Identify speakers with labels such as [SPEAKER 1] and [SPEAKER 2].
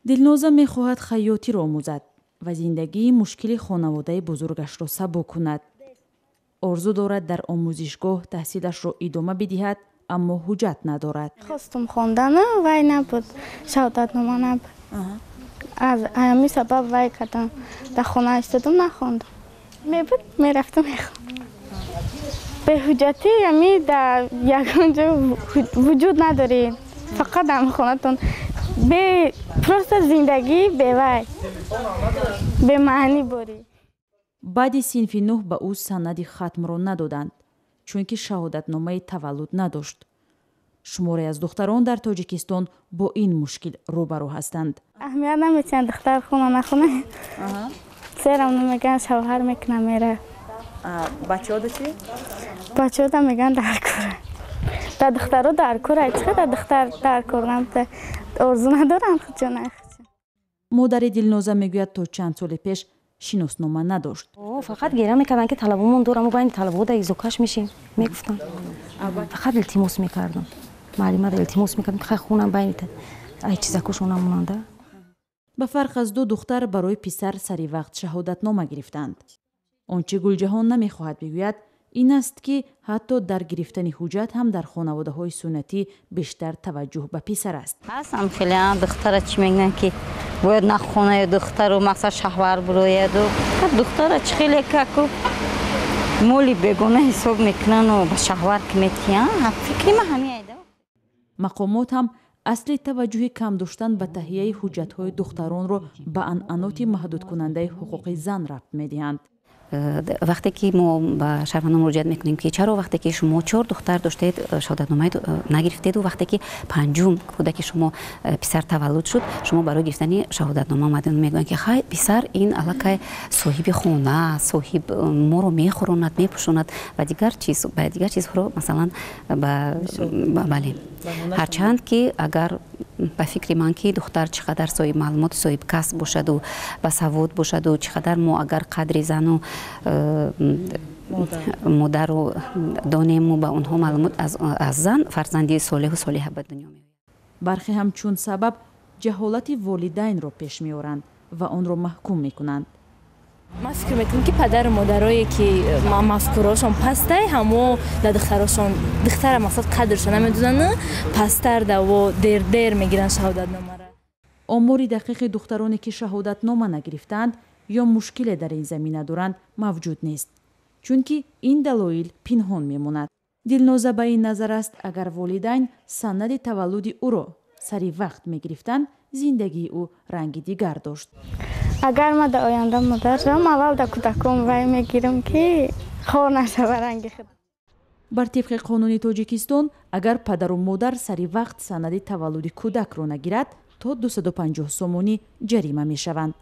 [SPEAKER 1] дилноза мехоҳад хайётиро омӯзад ва зиндагии мушкили хонаводаи бузургашро сабук кунад. орзу дорад дар омӯзишгоҳ таҳсилашро идома бидиҳад, аммо ҳуҷҷат надорад.
[SPEAKER 2] хостум хондан, вай набуд, шаҳодатнома набуд. аз ҳамин сабаб вай кардам, дар хона истодам, нахондам. мебуд, мерафтам, мехондам. беҳуҷҷатӣ ами дар ягон ҷо вуҷуд надоред. фақат дар хонатон просто зиндагӣ бевай, бемаънӣ борӣ.
[SPEAKER 1] баъди синфи 9 ба ӯ санади хатмро надоданд, чунки шаҳодатномаи таваллуд надошт. шуморе аз духтарон дар Тоҷикистон бо ин мушкил рӯбарӯ ҳастанд.
[SPEAKER 2] аҳамият намечиҳанд духтар хона нахона. серам намеган шавҳар мекуна мера.
[SPEAKER 1] бачаҳода чӣ?
[SPEAKER 2] бачаҳода меган дар кора. дар духтаро дар кора, чиқадар духтар дар кор намта орзу надорам хуҷона.
[SPEAKER 1] модари Дилноза мегӯяд то чанд соли пеш шиноснома надошт.
[SPEAKER 3] фақат гера мекарданд ки талабамон дорам ва байни талабода изокаш мешим мегуфтам. фақат илтимос мекардам. маълимат илтимос мекардам ки хай хунам байни ай чизакушона монанда.
[SPEAKER 1] ба фарқ аз ду духтар барои писар сари вақт шаҳодатнома гирифтанд. он чи Гулҷаҳон намехоҳад бигӯяд ин аст ки ҳатто дар гирифтани ҳуҷҷат ҳам дар хонаводаҳои суннатӣ бештар таваҷҷӯҳ ба писар аст.
[SPEAKER 4] ҳастам хеле духтара чӣ мегӯянд ки бояд нахонаю духтару мақсад шаҳвар бурояду духтара чӣ хеле каку моли бегона ҳисоб мекунану ба шаҳвар ки метиян фикри ма ҳамин айда.
[SPEAKER 1] мақомот ҳам асли таваҷҷӯҳи кам доштан ба таҳияи ҳуҷҷатҳои духтаронро ба анъаноти маҳдудкунандаи ҳуқуқи зан рабт медиҳанд.
[SPEAKER 5] вақте ки мо ба шаҳрвандон муроҷиат мекунем ки чаро вақте ки шумо 4 духтар доштед шаҳодатномаи нагирифтеду вақте ки панҷум кӯдаки шумо писар таваллуд шуд шумо барои гирифтани шаҳодатнома омадед мегӯянд ки хай писар ин аллакай соҳиби хона соҳиб моро мехӯронад мепӯшонад ва дигар чизҳоро масалан бале ҳарчанд ки агар ба фикри ман ки духтар чӣ қадар соҳиб маълумот соҳиб касб бошаду басавод бошаду чӣ қадар мо агар қадри зану модару донему ба онҳо маълумот аз зан фарзанди солеҳу солиҳа ба дунё меояд.
[SPEAKER 1] бархе ҳамчун сабаб ҷаҳолати волидайнро пеш меоранд ва онро маҳкум мекунанд.
[SPEAKER 6] ман фикр мекунам ки падару модарое ки мафкурашон пастай ҳамо да духтарошон духтара мақсад қадршон намедонанд пастар даво дер мегиранд шаҳодатномара.
[SPEAKER 1] омори дақиқи духтароне ки шаҳодатнома нагирифтанд ё мушкиле дар ин замина доранд мавҷуд нест, чунки ин далоил пинҳон мемонад. Дилноза ба ин назар аст агар волидайн санади таваллуди ӯро сари вақт мегирифтанд зиндагии ӯ ранги дигар дошт.
[SPEAKER 2] агар ма дар оянда модар шавам аввал дар кӯдаком вай мегирам ки хор нашава ранги худ.
[SPEAKER 1] бар тибқи қонуни Тоҷикистон агар падару модар сари вақт санади таваллуди кӯдакро нагирад то 250 сомонӣ ҷарима мешаванд.